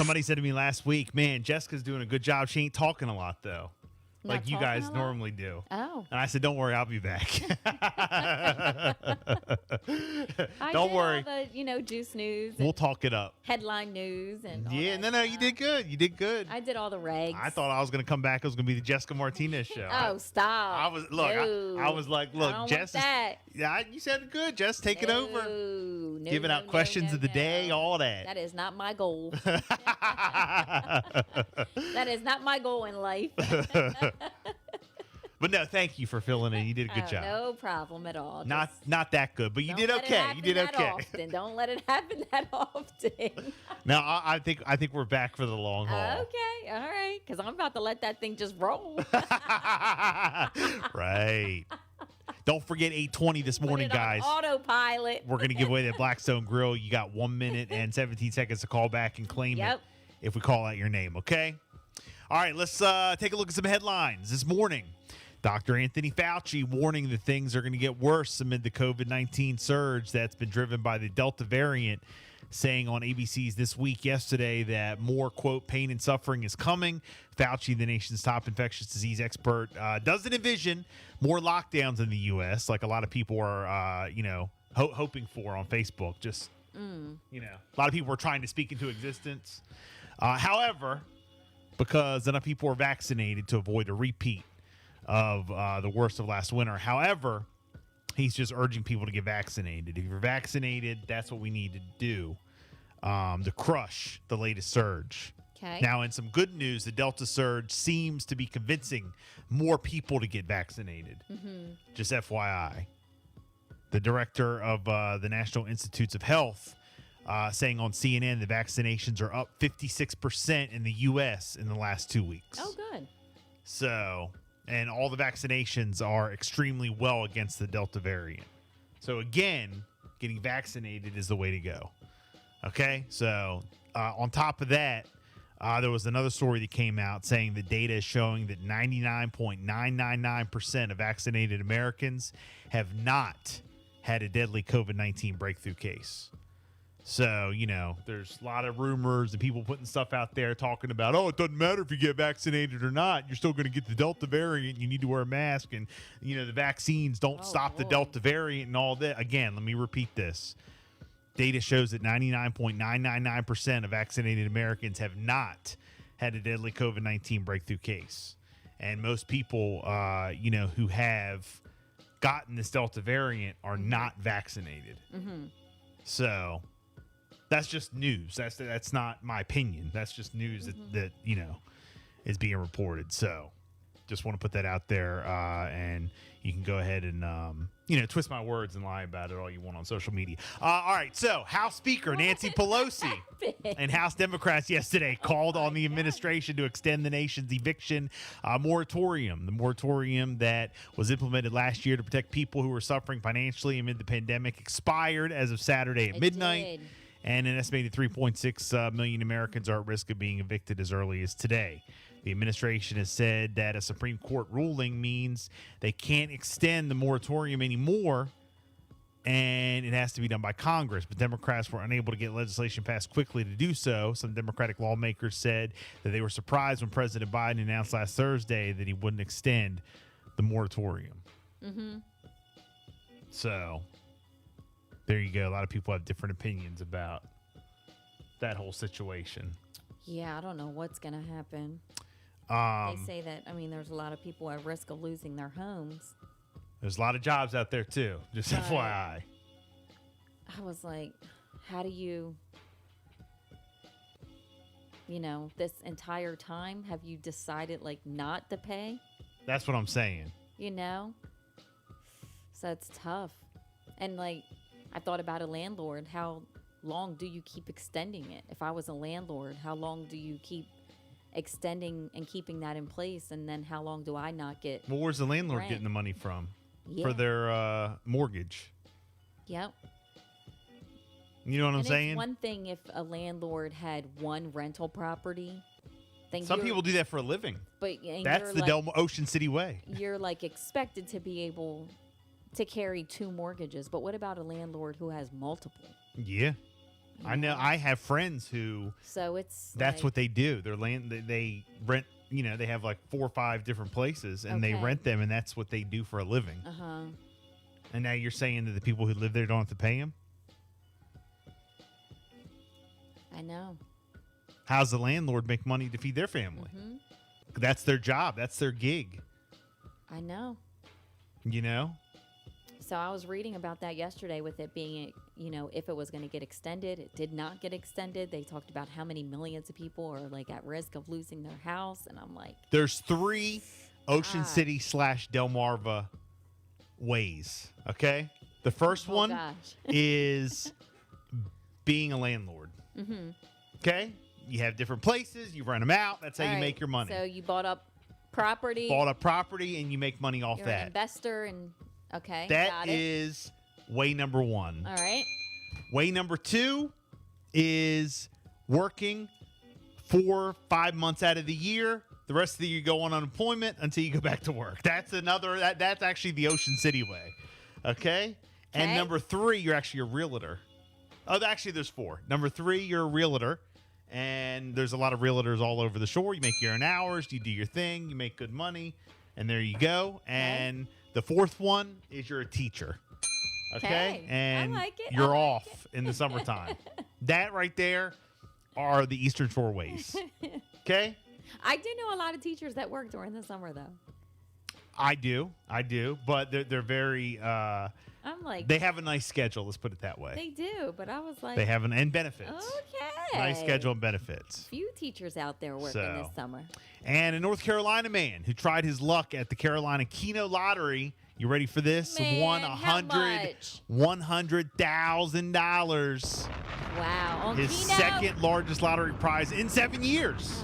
Somebody said to me last week, man, Jessica's doing a good job. She ain't talking a lot, though. Like you guys normally do. Oh. And I said, don't worry, I'll be back. Don't worry. All the, juice news. We'll talk it up. Headline news and all yeah, that no, you did good. You did good. I did all the regs. I thought I was going to come back. It was going to be the Jessica Martinez show. Oh, stop. I was like, look, Jess that. You said good. Jess, take it over. No, Giving out questions of the day, all that. That is not my goal. That is not my goal in life. But no, thank you for filling in. You did a good job. No problem at all. Not that good, but you did okay. You did okay. Don't let it happen that often. No, I think we're back for the long haul. Okay, all right, because I'm about to let that thing just roll. Right. Don't forget 8:20 this morning, guys. Autopilot. We're gonna give away that Blackstone Grill. You got 1 minute and 17 seconds to call back and claim it if we call out your name. Okay. All right, let's take a look at some headlines this morning. Dr. Anthony Fauci warning that things are going to get worse amid the COVID-19 surge that's been driven by the Delta variant, saying on ABC's This Week yesterday that more, quote, pain and suffering is coming. Fauci, the nation's top infectious disease expert, doesn't envision more lockdowns in the U.S. like a lot of people are, hoping for on Facebook. Just, a lot of people are trying to speak into existence. However, because enough people are vaccinated to avoid a repeat of the worst of last winter. However, he's just urging people to get vaccinated. If you're vaccinated, that's what we need to do to crush the latest surge. Okay. Now, in some good news, the Delta surge seems to be convincing more people to get vaccinated. Mm-hmm. Just FYI. The director of the National Institutes of Health saying on CNN the vaccinations are up 56% in the U.S. in the last 2 weeks. Oh, good. So, and all the vaccinations are extremely well against the Delta variant. So, again, getting vaccinated is the way to go. Okay? So, on top of that, there was another story that came out saying the data is showing that 99.999% of vaccinated Americans have not had a deadly COVID-19 breakthrough case. So, there's a lot of rumors and people putting stuff out there talking about, it doesn't matter if you get vaccinated or not. You're still going to get the Delta variant. You need to wear a mask. And, the vaccines don't stop the Delta variant and all that. Again, let me repeat this. Data shows that 99.999% of vaccinated Americans have not had a deadly COVID-19 breakthrough case. And most people, who have gotten this Delta variant are not vaccinated. Mm-hmm. So that's just news. That's not my opinion. That's just news that is being reported. So just want to put that out there. And you can go ahead and, twist my words and lie about it all you want on social media. All right. So House Speaker Nancy Pelosi and House Democrats yesterday called on the administration to extend the nation's eviction moratorium. The moratorium that was implemented last year to protect people who were suffering financially amid the pandemic expired as of Saturday at midnight. And an estimated 3.6 million Americans are at risk of being evicted as early as today. The administration has said that a Supreme Court ruling means they can't extend the moratorium anymore, and it has to be done by Congress. But Democrats were unable to get legislation passed quickly to do so. Some Democratic lawmakers said that they were surprised when President Biden announced last Thursday that he wouldn't extend the moratorium. Mm-hmm. So there you go. A lot of people have different opinions about that whole situation. Yeah, I don't know what's going to happen. They say that, there's a lot of people at risk of losing their homes. There's a lot of jobs out there, too. Just FYI. I was like, how do you, this entire time, have you decided, not to pay? That's what I'm saying. So it's tough. And, I thought about a landlord. How long do you keep extending it? If I was a landlord, how long do you keep extending and keeping that in place? And then how long do I not get Well, where's the landlord getting the money from for their mortgage? Yep. You know what I'm saying? It's one thing if a landlord had one rental property. Some people do that for a living. But that's the Ocean City way. You're expected to be able to carry two mortgages. But what about a landlord who has multiple? Yeah. I know. I have friends who. So it's. That's like, what they do. They're they rent. They have like 4 or 5 different places, and they Okay. rent them, and that's what they do for a living. And now you're saying that the people who live there don't have to pay them? I know. How's the landlord make money to feed their family? That's their job. That's their gig. I know. You know? So I was reading about that yesterday with it being, if it was going to get extended. It did not get extended. They talked about how many millions of people are like at risk of losing their house. And I'm like, There's 3 Ocean God. City / Delmarva ways. Okay? The first oh one gosh. is being a landlord. Okay? You have different places. You rent them out. That's how All you right, make your money. So you bought up property. Bought a property and you make money off You're an that. investor and okay. That got it. is way number 1. All right. Way number 2 is working 4, 5 months out of the year. The rest of the year you go on unemployment until you go back to work. That's that's actually the Ocean City way. Okay? And Okay. number 3, you're actually a realtor. Oh, actually there's 4. Number 3, you're a realtor. And there's a lot of realtors all over the shore. You make your own hours, you do your thing, you make good money, and there you go. And the 4th one is you're a teacher. Okay? Okay. And I like it. you're I like off in the summertime. That right there are the Eastern Shore ways. Okay? I do know a lot of teachers that work during the summer though. I do. But they're very I'm like, they have a nice schedule, let's put it that way. they do, but I was like, They have and benefits. okay. Nice schedule and benefits. Few teachers out there working So. this summer. And a North Carolina man who tried his luck at the Carolina Keno Lottery. You ready for this? Man, Won how much? $100,000. Wow. On His Keno? second largest lottery prize in 7 years.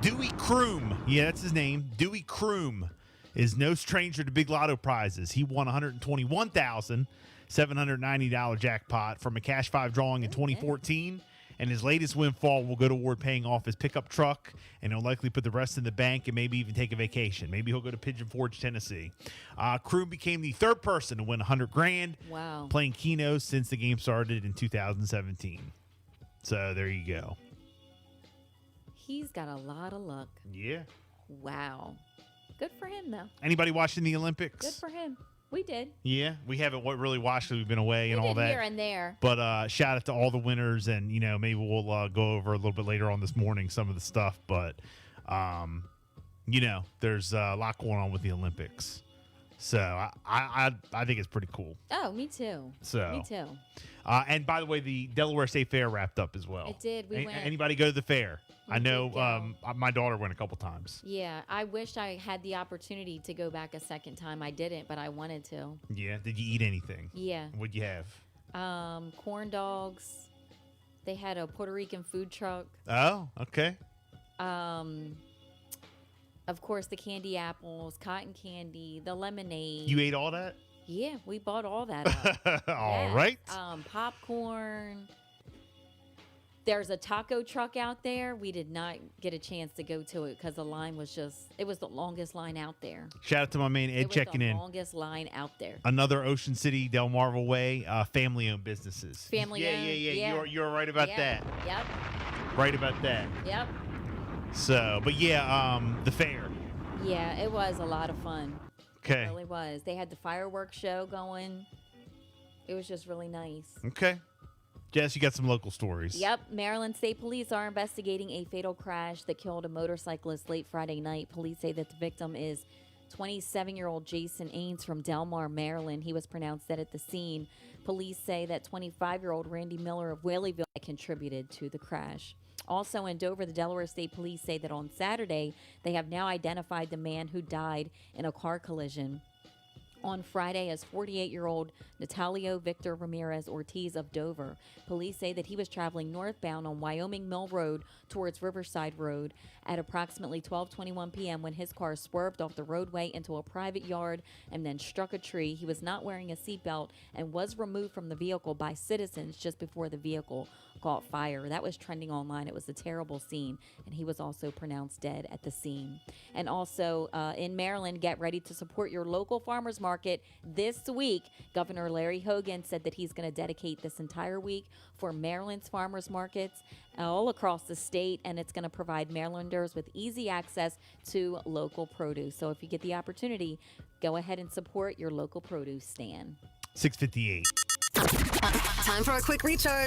Dewey Kroom. Yeah, that's his name. Dewey Kroom is no stranger to big lotto prizes. He won $121,790 jackpot from a Cash 5 drawing in 2014. And his latest windfall will go toward paying off his pickup truck, and he'll likely put the rest in the bank and maybe even take a vacation. Maybe he'll go to Pigeon Forge, Tennessee. Kroom became the 3rd person to win $100,000 Wow. playing Keno since the game started in 2017. So there you go. He's got a lot of luck. Yeah. Wow. Good for him though. Anybody watching the Olympics? Good for him. We did. Yeah, we haven't really watched it. We've been away and We all did that. here and there. But shout out to all the winners, and maybe we'll go over a little bit later on this morning some of the stuff. But there's a lot going on with the Olympics, so I think it's pretty cool. Oh, me too. So Me too. And by the way, the Delaware State Fair wrapped up as well. It did. We went. Anybody go to the fair? I We know did go. my daughter went a couple times. Yeah, I wish I had the opportunity to go back a second time. I didn't, but I wanted to. Yeah. Did you eat anything? Yeah. What'd you have? Corn dogs. They had a Puerto Rican food truck. Oh, okay. Of course, the candy apples, cotton candy, the lemonade. You ate all that? Yeah, we bought all that up. All Yeah. right. Popcorn. There's a taco truck out there. We did not get a chance to go to it because the line was it was the longest line out there. Shout out to my man Ed It was checking the in. longest line out there. Another Ocean City, Delmarva Way, family-owned businesses. Family-owned, Yeah. yeah. You're right about Yep, that. Yep. Right about that. Yep. So, but yeah, the fair. Yeah, it was a lot of fun. Okay. It really was. They had the fireworks show going. It was just really nice. Okay. Jess, you got some local stories. Yep. Maryland State Police are investigating a fatal crash that killed a motorcyclist late Friday night. Police say that the victim is 27-year-old Jason Ains from Delmar, Maryland. He was pronounced dead at the scene. Police say that 25-year-old Randy Miller of Whaleyville contributed to the crash. Also in Dover, the Delaware State Police say that on Saturday, they have now identified the man who died in a car collision on Friday as 48-year-old Natalio Victor Ramirez Ortiz of Dover. Police say that he was traveling northbound on Wyoming Mill Road towards Riverside Road at approximately 12:21 p.m. when his car swerved off the roadway into a private yard and then struck a tree. He was not wearing a seatbelt and was removed from the vehicle by citizens just before the vehicle caught fire. That was trending online. It was a terrible scene, and he was also pronounced dead at the scene. And also in Maryland, get ready to support your local farmers market Market this week. Governor Larry Hogan said that he's going to dedicate this entire week for Maryland's farmers markets all across the state, and it's going to provide Marylanders with easy access to local produce. So if you get the opportunity, go ahead and support your local produce stand. 6:58. Time for a quick recharge.